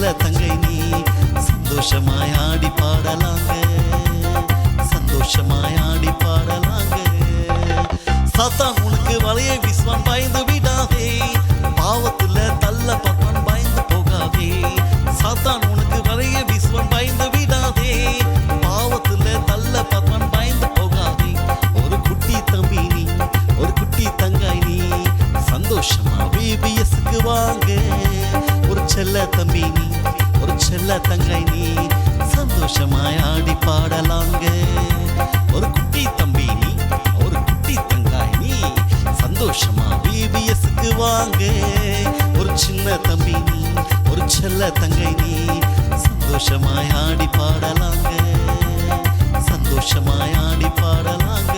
செல்ல தங்கை நீ சந்தோஷமாய் ஆடி பாடலாங்க, சந்தோஷமாய் ஆடி பாடலாங்க. சாத்தான் உனக்கு வலையை வீசுவான், பயந்து விடாதே. பாவத்துல தள்ள பார்ப்பான், பயந்து போகாதே. சாத்தான் உனக்கு வலையை வீசுவான், பயந்து விடாதே. பாவத்துல தள்ள பார்ப்பான், பயந்து போகாதே. ஒரு குட்டி தம்பி நீ, ஒரு குட்டி தங்காய் நீ சந்தோஷமா VBSக்கு வாங்க. ஒரு செல்ல தம்பி நீ, ஒரு செல்ல தங்காய் நீ சந்தோஷமாய் ஆடி பாடலாங்க. ஒரு குட்டி தம்பி நீ, ஒரு குட்டி தங்காய் நீ சந்தோஷமா VBSக்கு வாங்க. ஒரு சின்ன தம்பி நீ, ஒரு செல்ல தங்கை நீ சந்தோஷமாய் ஆடி பாடலாங்க, சந்தோஷமாய் ஆடி பாடலாங்க.